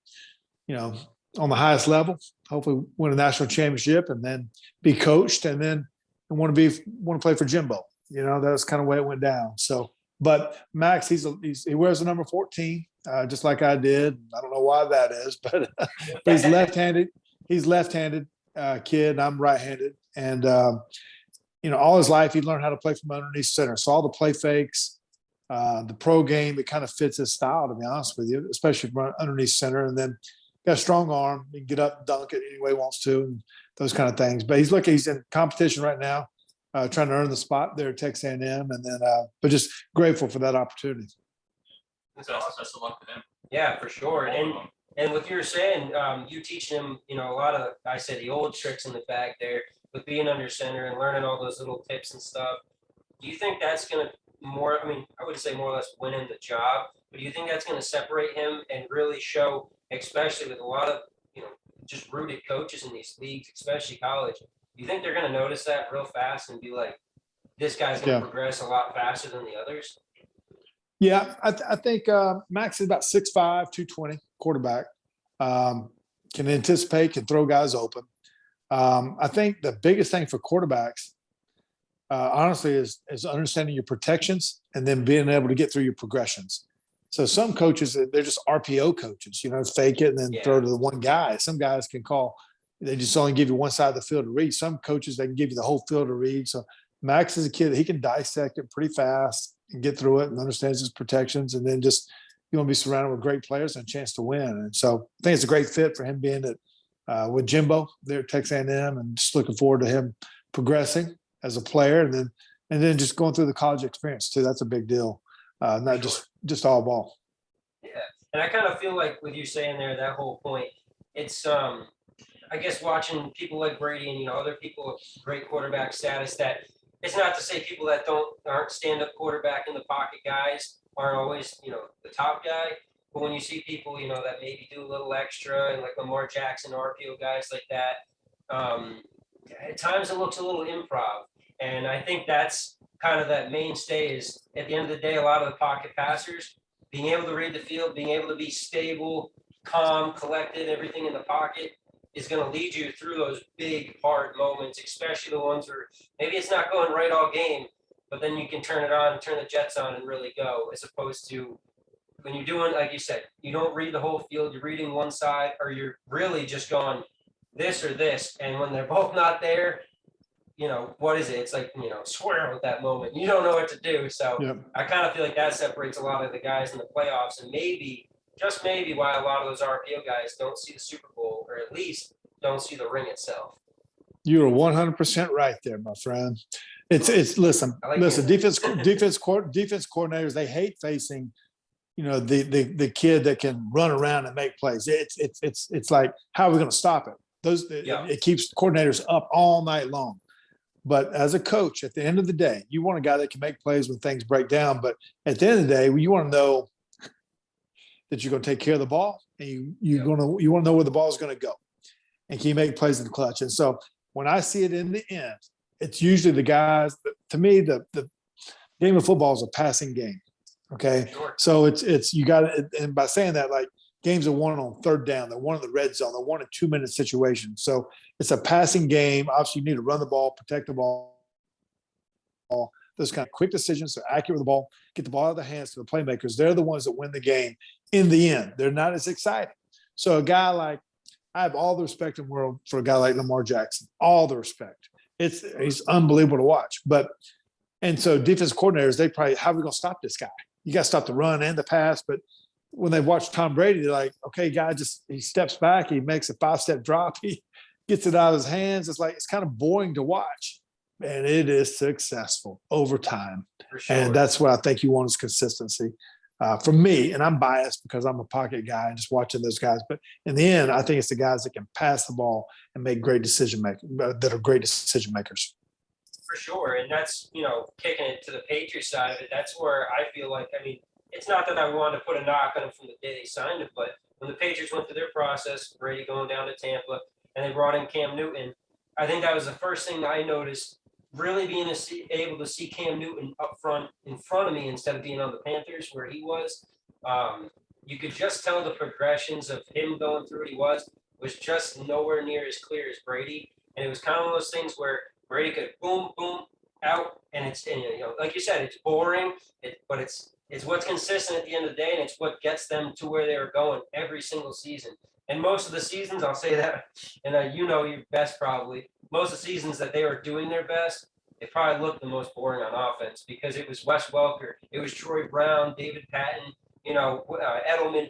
on the highest level. Hopefully, win a national championship, and then be coached, and then want to play for Jimbo. That's kind of the way it went down. So, but Max, he wears the number 14, just like I did. I don't know why that is, but he's left-handed. He's left-handed kid. I'm right-handed, and all his life he learned how to play from underneath center. So all the play fakes, the pro game, it kind of fits his style, to be honest with you, especially from underneath center. And then got a strong arm. He can get up and dunk it any way he wants to, and those kind of things. But he's in competition right now, trying to earn the spot there at Texas A&M, and then but just grateful for that opportunity. Best of luck to him. Yeah, for sure. And what you were saying, you teach him, a lot of, I say, the old tricks in the bag there with being under center and learning all those little tips and stuff. Do you think that's going to I would say more or less win him the job, but do you think that's going to separate him and really show, especially with a lot of, just rooted coaches in these leagues, especially college, do you think they're going to notice that real fast and be like, this guy's going to progress a lot faster than the others? Yeah, I think Max is about 6'5", 220 quarterback. Can anticipate, can throw guys open. I think the biggest thing for quarterbacks, honestly, is understanding your protections and then being able to get through your progressions. So some coaches, they're just RPO coaches, fake it and then throw to the one guy. Some guys can they just only give you one side of the field to read. Some coaches, they can give you the whole field to read. So Max is a kid that he can dissect it pretty fast. and get through it and understands his protections. And then just you want to be surrounded with great players and a chance to win. And so I think it's a great fit for him being with Jimbo there at Texas A&M, and just looking forward to him progressing as a player, and then just going through the college experience too. That's a big deal, not just all ball. Yeah, and I kind of feel like with you saying there, that whole point, it's I guess watching people like Brady and other people with great quarterback status, that it's not to say people that aren't stand-up quarterback in the pocket guys aren't always the top guy, but when you see people that maybe do a little extra, and like Lamar Jackson, RPO guys like that, at times it looks a little improv, and I think that's kind of that mainstay is at the end of the day, a lot of the pocket passers being able to read the field, being able to be stable, calm, collected, everything in the pocket is going to lead you through those big, hard moments, especially the ones where maybe it's not going right all game, but then you can turn it on, turn the jets on and really go, as opposed to when you're doing, like you said, you don't read the whole field, you're reading one side, or you're really just going this or this. And when they're both not there, what is it? It's like, swirl at that moment. You don't know what to do. So Yep. I kind of feel like that separates a lot of the guys in the playoffs, and maybe, just maybe, why a lot of those RPO guys don't see the Super Bowl, or at least don't see the ring itself. You are 100% right there, my friend. It's listen, defense coordinators, they hate facing, the kid that can run around and make plays. It's like, how are we going to stop it? It keeps coordinators up all night long. But as a coach, at the end of the day, you want a guy that can make plays when things break down. But at the end of the day, you want to know that you're going to take care of the ball, and you want to know where the ball is going to go, and can you make plays in the clutch? And so when I see it in the end, it's usually the guys. To me, the game of football is a passing game. Okay, Sure. So it's you got to, and by saying that, like, games are won on third down, they're won in the red zone, they're won in 2-minute situations. So it's a passing game. Obviously, you need to run the ball, protect the ball. Those kind of quick decisions, they're accurate with the ball, get the ball out of the hands to the playmakers. They're the ones that win the game in the end. They're not as exciting. So a guy like, I have all the respect in the world for a guy like Lamar Jackson, all the respect. He's unbelievable to watch. And so defense coordinators, they probably, how are we going to stop this guy? You got to stop the run and the pass. But when they watch Tom Brady, they're like, okay, guy, he steps back, he makes a 5-step drop, he gets it out of his hands. It's like, it's kind of boring to watch. And it is successful over time. For sure. And that's what I think you want is consistency. For me, and I'm biased because I'm a pocket guy and just watching those guys. But in the end, I think it's the guys that can pass the ball and make great decision makers, that are great decision makers. For sure. And that's, kicking it to the Patriots side of it. That's where I feel like, it's not that I wanted to put a knock on them from the day they signed it, but when the Patriots went through their process, Brady going down to Tampa, and they brought in Cam Newton, I think that was the first thing that I noticed, really being able to see Cam Newton up front in front of me instead of being on the Panthers where he was. You could just tell the progressions of him going through what he was just nowhere near as clear as Brady. And it was kind of one of those things where Brady could boom, boom, out, and like you said, it's boring, but it's what's consistent at the end of the day, and it's what gets them to where they were going every single season. And most of the seasons, I'll say that, and you best probably, most of the seasons that they were doing their best, it probably looked the most boring on offense because it was Wes Welker, it was Troy Brown, David Patton, Edelman,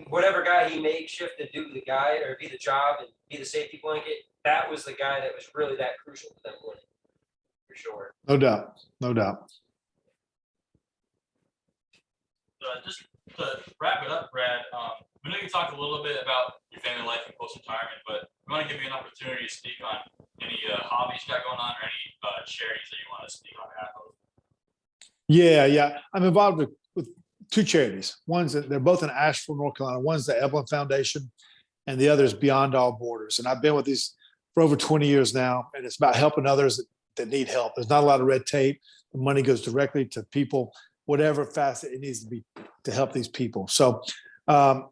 whatever guy he made shift to do the guy or be the job and be the safety blanket, that was the guy that was really that crucial to them winning, for sure. No doubt. No doubt. Just to wrap it up, Brad, we know you talked a little bit about your family life and post-retirement, but we want to give you an opportunity to speak on any hobbies you got going on or any charities that you want to speak on behalf of. Yeah. I'm involved with 2 charities. They're both in Asheville, North Carolina. One's the Evelyn Foundation, and the other is Beyond All Borders. And I've been with these for over 20 years now, and it's about helping others that need help. There's not a lot of red tape. The money goes directly to people, whatever facet it needs to be to help these people. So I'm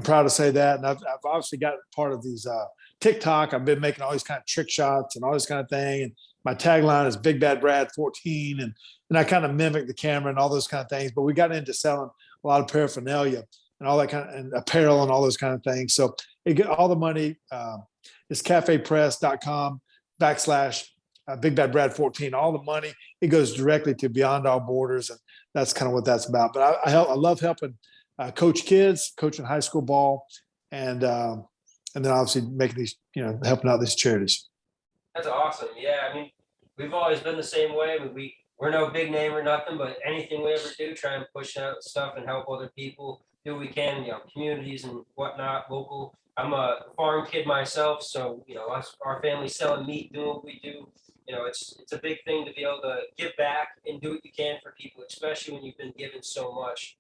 proud to say that. And I've obviously got part of these TikTok. I've been making all these kind of trick shots and all this kind of thing. And my tagline is Big Bad Brad 14. And I kind of mimic the camera and all those kind of things. But we got into selling a lot of paraphernalia and all that kind of, and apparel and all those kind of things. So all the money is cafepress.com/ Big Bad Brad 14, all the money, it goes directly to Beyond Our Borders. And that's kind of what that's about. But I love helping coach kids, coaching high school ball, and then obviously making these, helping out these charities. That's awesome. Yeah, I mean, we've always been the same way. We're no big name or nothing, but anything we ever do, try and push out stuff and help other people, do what we can, communities and whatnot, local. I'm a farm kid myself, so our family selling meat, doing what we do. It's a big thing to be able to give back and do what you can for people, especially when you've been given so much.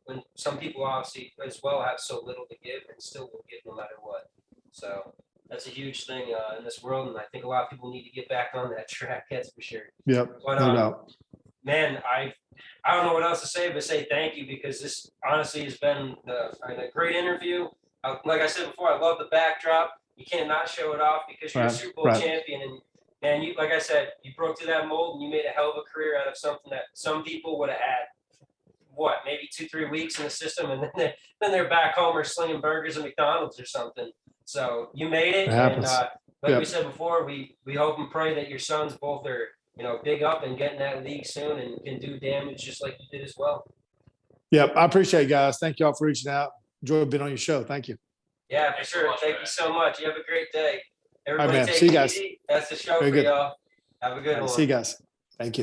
When some people obviously as well have so little to give and still will give no matter what. So that's a huge thing in this world, and I think a lot of people need to get back on that track. That's for sure. Yep, But no doubt. man, I don't know what else to say but say thank you, because this honestly has been a great interview. Like I said before, I love the backdrop. You can't not show it off because you're a Super Bowl champion, and man, you, like I said, you broke through that mold and you made a hell of a career out of something that some people would have had maybe 2-3 weeks in the system, and then they're back home or slinging burgers at McDonald's or something. So you made it, and like we said before, we hope and pray that your sons both are big up and getting that league soon and can do damage just like you did as well. Yep, I appreciate it, guys. Thank y'all for reaching out. Enjoyed being on your show. Thank you. Yeah, for sure. Thank you so much. You have a great day. Everybody, All right, man. take See you it guys. easy. That's the show Very for good. y'all. Have a good one. See you guys. Thank you.